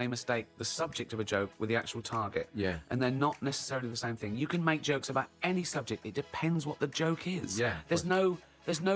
they mistake the subject of a joke with the actual target. Yeah. And they're not necessarily the same thing. You can make jokes about any subject. It depends what the joke is. Yeah. There's no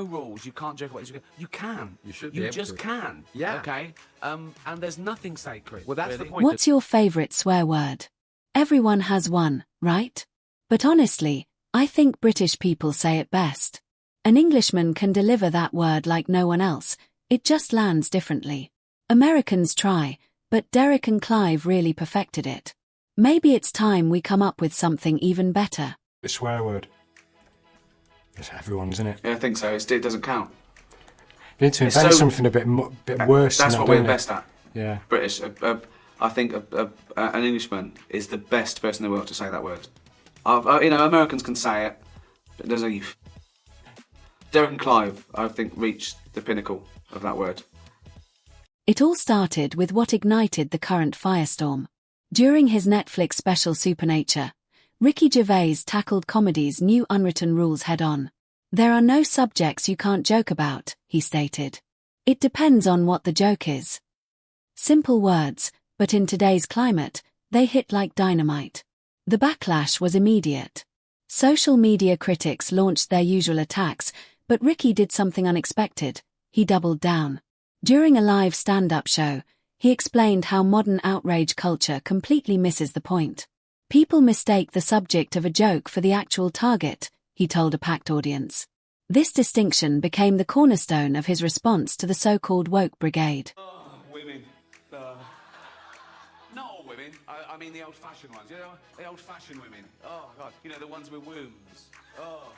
rules. You can't joke about it. You can. You should be able just to. can. Yeah. Okay? And there's nothing sacred. Well, that's really. the point. What's your favorite swear word? Everyone has one, right? But honestly, I think British people say it best. An Englishman can deliver that word like no one else. It just lands differently. Americans try, but Derek and Clive really perfected it. Maybe it's time we come up with something even better. The swear word. It's everyone's, isn't it? Yeah, I think so. It doesn't count. You need to invent something a bit worse than That's that, what we're don't you? best at. Yeah. British. I think an Englishman is the best person in the world to say that word. Americans can say it, but there's a... Derek and Clive, I think, reached the pinnacle of that word. It all started with what ignited the current firestorm. During his Netflix special Supernature, Ricky Gervais tackled comedy's new unwritten rules head-on. There are no subjects you can't joke about, he stated. It depends on what the joke is. Simple words, but in today's climate, they hit like dynamite. The backlash was immediate. Social media critics launched their usual attacks, but Ricky did something unexpected. He doubled down. During a live stand-up show, he explained how modern outrage culture completely misses the point. People mistake the subject of a joke for the actual target, he told a packed audience. This distinction became the cornerstone of his response to the so-called woke brigade. Oh, women. Not all women. I mean the old-fashioned ones. You know, the old-fashioned women. Oh, God. You know, the ones with wombs. Oh.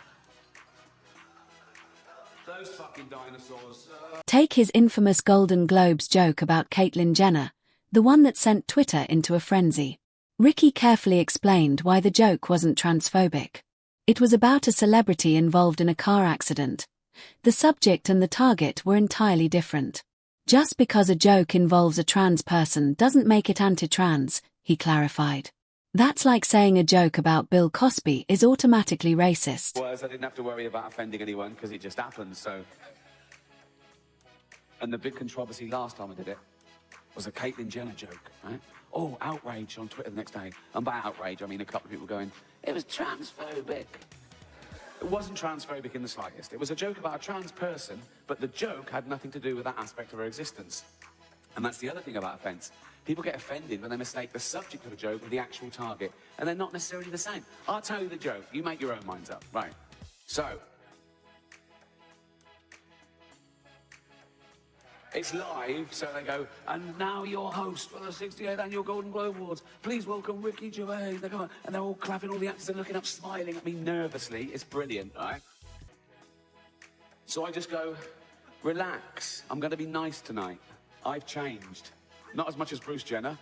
Those fucking dinosaurs. Take his infamous Golden Globes joke about Caitlyn Jenner, the one that sent Twitter into a frenzy. Ricky carefully explained why the joke wasn't transphobic. It was about a celebrity involved in a car accident. The subject and the target were entirely different. Just because a joke involves a trans person doesn't make it anti-trans, he clarified. That's like saying a joke about Bill Cosby is automatically racist. Well, I didn't have to worry about offending anyone because it just happened, so... And the big controversy last time I did it was a Caitlyn Jenner joke, right? Oh, outrage on Twitter the next day. And by outrage, I mean a couple of people going, it was transphobic. It wasn't transphobic in the slightest. It was a joke about a trans person, but the joke had nothing to do with that aspect of her existence. And that's the other thing about offence. People get offended when they mistake the subject of a joke with the actual target, and they're not necessarily the same. I'll tell you the joke. You make your own minds up. Right. So, it's live, so they go, and now your host for the 68th Annual Golden Globe Awards, please welcome Ricky Gervais. They go, and they're all clapping, all the actors are looking up, smiling at me nervously. It's brilliant, right? So I just go, relax. I'm going to be nice tonight. I've changed. Not as much as Bruce Jenner.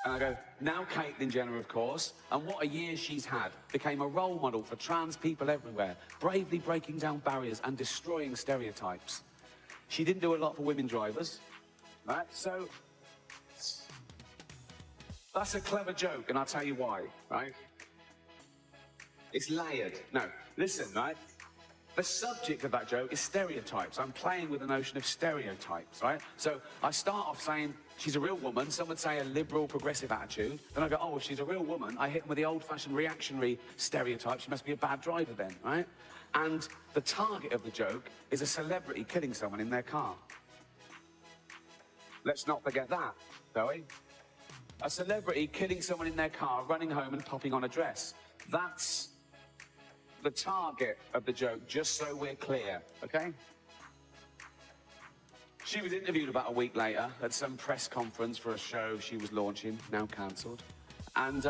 And I go, now Caitlyn Jenner, of course, and what a year she's had. Became a role model for trans people everywhere, bravely breaking down barriers and destroying stereotypes. She didn't do a lot for women drivers, right? So, that's a clever joke, and I'll tell you why, right? It's layered. No, listen, right? The subject of that joke is stereotypes. I'm playing with the notion of stereotypes, right? So I start off saying she's a real woman. Some would say a liberal, progressive attitude. Then I go, oh, if she's a real woman, I hit them with the old-fashioned reactionary stereotype. She must be a bad driver then, right? And the target of the joke is a celebrity killing someone in their car. Let's not forget that, shall we? A celebrity killing someone in their car, running home and popping on a dress. That's the target of the joke, just so we're clear, okay? She was interviewed about a week later at some press conference for a show she was launching, now cancelled. And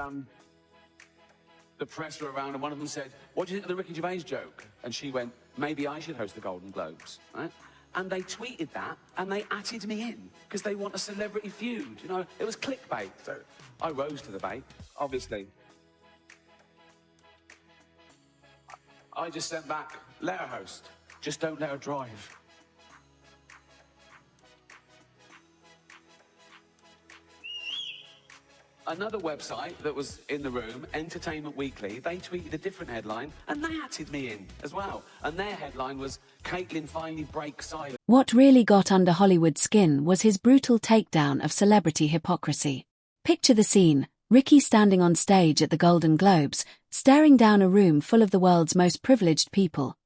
the press were around and one of them said, what do you think of the Ricky Gervais joke? And she went, maybe I should host the Golden Globes, right? And they tweeted that and they atted me in because they want a celebrity feud, you know? It was clickbait, so I rose to the bait, obviously. I just sent back, let her host, just don't let her drive. Another website that was in the room, Entertainment Weekly, they tweeted a different headline, and they added me in as well. And their headline was, Caitlyn finally breaks silence. What really got under Hollywood's skin was his brutal takedown of celebrity hypocrisy. Picture the scene, Ricky standing on stage at the Golden Globes, staring down a room full of the world's most privileged people,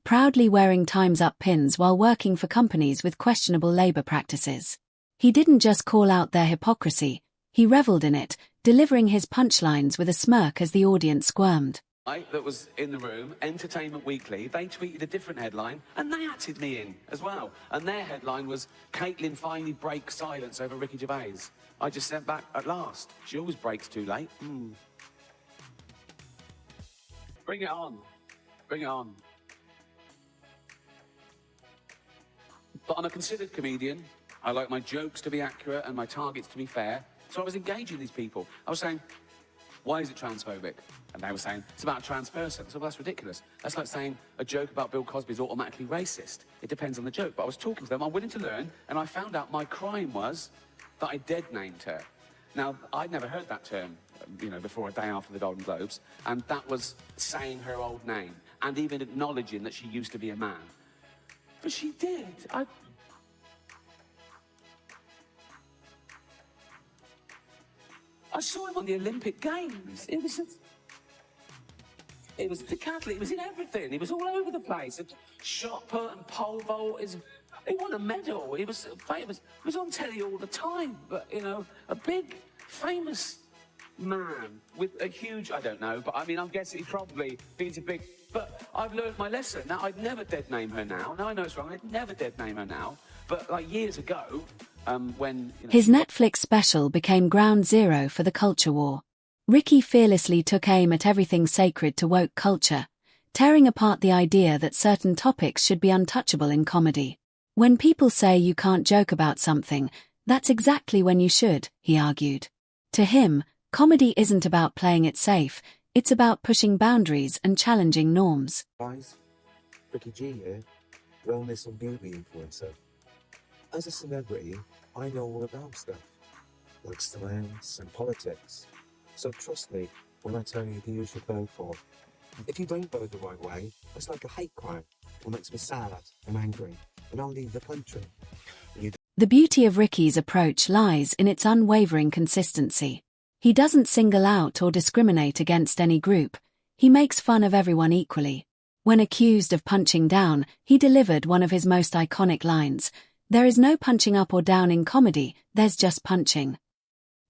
proudly wearing Time's Up pins while working for companies with questionable labor practices. He didn't just call out their hypocrisy, he reveled in it, delivering his punchlines with a smirk as the audience squirmed. That was in the room, Entertainment Weekly, they tweeted a different headline, and they added me in as well. And their headline was, Caitlyn finally breaks silence over Ricky Gervais. I just sent back, at last. She always breaks too late. Bring it on. Bring it on. But I'm a considered comedian. I like my jokes to be accurate and my targets to be fair. So I was engaging these people. I was saying, why is it transphobic? And they were saying, it's about a trans person. So well, that's ridiculous. That's like saying a joke about Bill Cosby is automatically racist. It depends on the joke. But I was talking to them, I'm willing to learn, and I found out my crime was that I dead-named her. Now, I'd never heard that term, before a day after the Golden Globes, and that was saying her old name, and even acknowledging that she used to be a man. But she did. I saw him on the Olympic Games. It was decathlon. It was in everything. He was all over the place. Shot put and pole vault. He won a medal. He was famous. He was on telly all the time. But a big, famous man with a huge. I don't know, but I mean, I'm guessing he probably he's a big. But I've learned my lesson. Now I'd never dead name her now. Now I know it's wrong. I'd never dead name her now. But like years ago. When his Netflix special became ground zero for the culture war. Ricky fearlessly took aim at everything sacred to woke culture, tearing apart the idea that certain topics should be untouchable in comedy. When people say you can't joke about something, that's exactly when you should, he argued. To him, comedy isn't about playing it safe, it's about pushing boundaries and challenging norms. Guys, Ricky G here, wellness and beauty influencer. As a celebrity, I know all about stuff, like science and politics. So trust me when I tell you who you should vote for. If you don't vote the right way, it's like a hate crime. It makes me sad and angry, and I'll leave the country. The beauty of Ricky's approach lies in its unwavering consistency. He doesn't single out or discriminate against any group, he makes fun of everyone equally. When accused of punching down, he delivered one of his most iconic lines, "There is no punching up or down in comedy, there's just punching."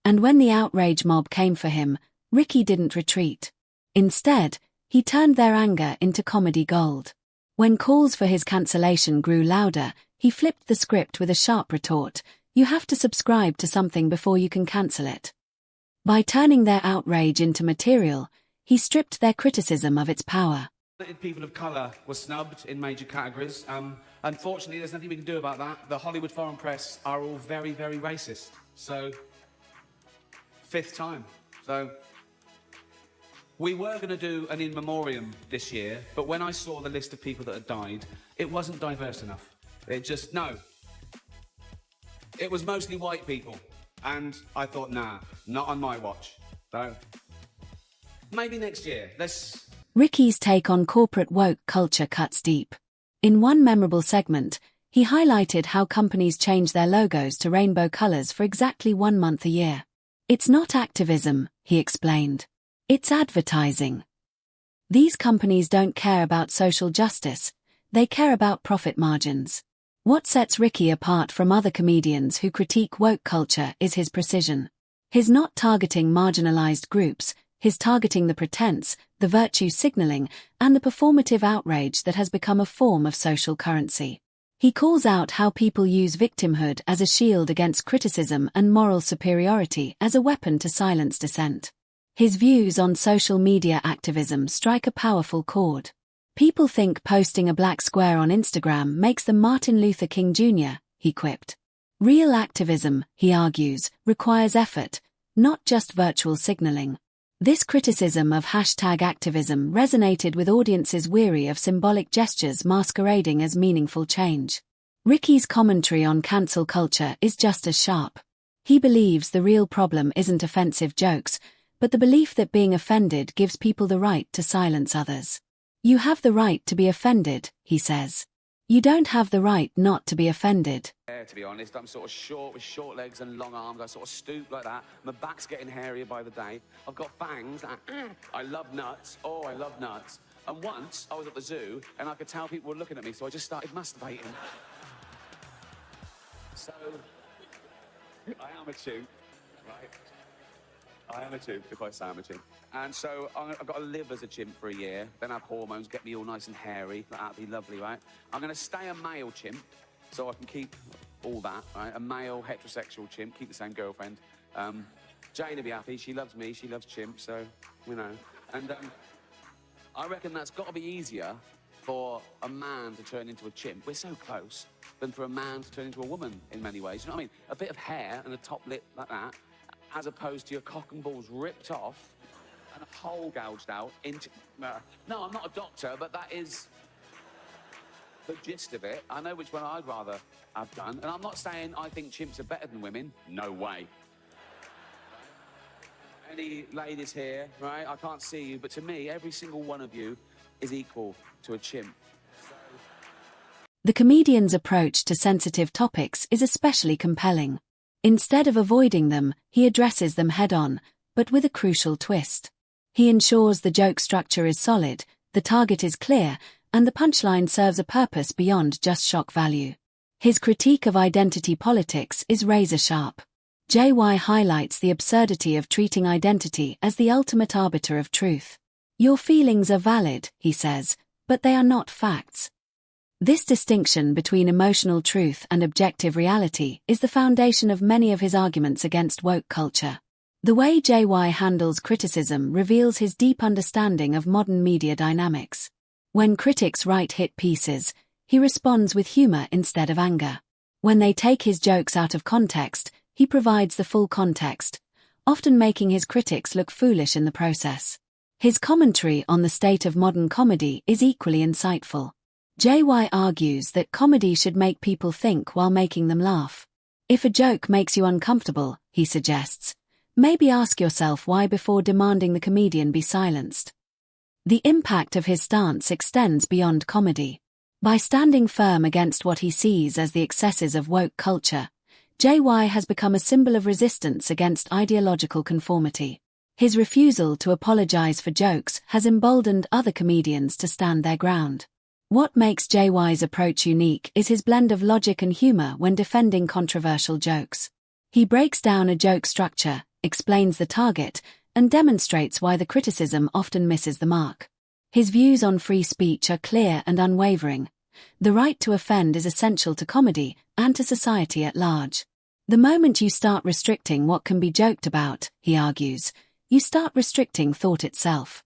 And when the outrage mob came for him, Ricky didn't retreat. Instead, he turned their anger into comedy gold. When calls for his cancellation grew louder, he flipped the script with a sharp retort, "You have to subscribe to something before you can cancel it." By turning their outrage into material, he stripped their criticism of its power. People of colour were snubbed in major categories. Unfortunately, there's nothing we can do about that. The Hollywood foreign press are all very, very racist. So, fifth time. So, we were going to do an in memoriam this year, but when I saw the list of people that had died, it wasn't diverse enough. No. It was mostly white people. And I thought, nah, not on my watch. So, maybe next year. Ricky's take on corporate woke culture cuts deep. In one memorable segment, he highlighted how companies change their logos to rainbow colors for exactly 1 month a year. It's not activism, he explained. It's advertising. These companies don't care about social justice, they care about profit margins. What sets Ricky apart from other comedians who critique woke culture is his precision. He's not targeting marginalized groups, he's targeting the pretense, the virtue signaling, and the performative outrage that has become a form of social currency. He calls out how people use victimhood as a shield against criticism and moral superiority as a weapon to silence dissent. His views on social media activism strike a powerful chord. People think posting a black square on Instagram makes them Martin Luther King Jr., he quipped. Real activism, he argues, requires effort, not just virtual signaling. This criticism of hashtag activism resonated with audiences weary of symbolic gestures masquerading as meaningful change. Ricky's commentary on cancel culture is just as sharp. He believes the real problem isn't offensive jokes, but the belief that being offended gives people the right to silence others. You have the right to be offended, he says. You don't have the right not to be offended. Yeah, to be honest, I'm sort of short with short legs and long arms. I sort of stoop like that. My back's getting hairier by the day. I've got bangs. I love nuts. Oh, I love nuts. And once I was at the zoo and I could tell people were looking at me, so I just started masturbating. So, I am a chimp, right? I am a chimp, if I say I'm a chimp. And so I've got to live as a chimp for a year, then have hormones, get me all nice and hairy. That'd be lovely, right? I'm going to stay a male chimp, so I can keep all that, right? A male heterosexual chimp, keep the same girlfriend. Jane will be happy. She loves me. She loves chimps, so, you know. And I reckon that's got to be easier for a man to turn into a chimp. We're so close. Than for a man to turn into a woman in many ways. You know what I mean? A bit of hair and a top lip like that, as opposed to your cock and balls ripped off and a hole gouged out into... No, I'm not a doctor, but that is the gist of it. I know which one I'd rather have done. And I'm not saying I think chimps are better than women. No way. Any ladies here, right? I can't see you, but to me, every single one of you is equal to a chimp. The comedian's approach to sensitive topics is especially compelling. Instead of avoiding them, he addresses them head-on, but with a crucial twist. He ensures the joke structure is solid, the target is clear, and the punchline serves a purpose beyond just shock value. His critique of identity politics is razor-sharp. JY highlights the absurdity of treating identity as the ultimate arbiter of truth. Your feelings are valid, he says, but they are not facts. This distinction between emotional truth and objective reality is the foundation of many of his arguments against woke culture. The way JY handles criticism reveals his deep understanding of modern media dynamics. When critics write hit pieces, he responds with humor instead of anger. When they take his jokes out of context, he provides the full context, often making his critics look foolish in the process. His commentary on the state of modern comedy is equally insightful. JY argues that comedy should make people think while making them laugh. If a joke makes you uncomfortable, he suggests, maybe ask yourself why before demanding the comedian be silenced. The impact of his stance extends beyond comedy. By standing firm against what he sees as the excesses of woke culture, JY has become a symbol of resistance against ideological conformity. His refusal to apologize for jokes has emboldened other comedians to stand their ground. What makes JY's approach unique is his blend of logic and humor when defending controversial jokes. He breaks down a joke structure, explains the target, and demonstrates why the criticism often misses the mark. His views on free speech are clear and unwavering. The right to offend is essential to comedy and to society at large. The moment you start restricting what can be joked about, he argues, you start restricting thought itself.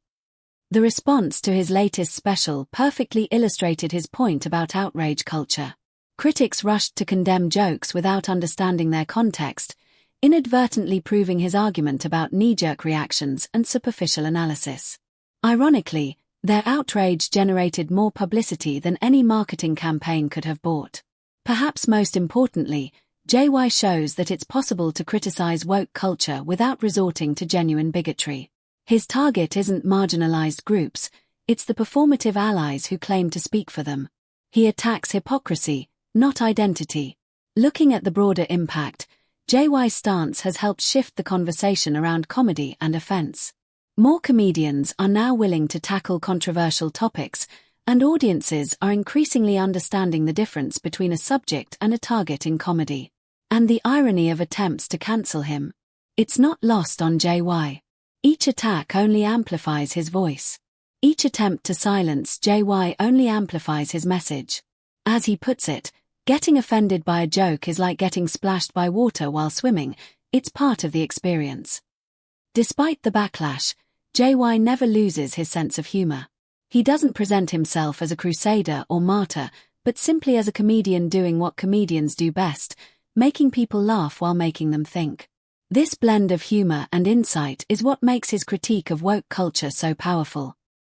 The response to his latest special perfectly illustrated his point about outrage culture. Critics rushed to condemn jokes without understanding their context, inadvertently proving his argument about knee-jerk reactions and superficial analysis. Ironically, their outrage generated more publicity than any marketing campaign could have bought. Perhaps most importantly, JY shows that it's possible to criticize woke culture without resorting to genuine bigotry. His target isn't marginalized groups, it's the performative allies who claim to speak for them. He attacks hypocrisy, not identity. Looking at the broader impact, JY's stance has helped shift the conversation around comedy and offense. More comedians are now willing to tackle controversial topics, and audiences are increasingly understanding the difference between a subject and a target in comedy. And the irony of attempts to cancel him. It's not lost on JY. Each attack only amplifies his voice. Each attempt to silence JY only amplifies his message. As he puts it, getting offended by a joke is like getting splashed by water while swimming, it's part of the experience. Despite the backlash, JY never loses his sense of humor. He doesn't present himself as a crusader or martyr, but simply as a comedian doing what comedians do best, making people laugh while making them think. This blend of humor and insight is what makes his critique of woke culture so powerful.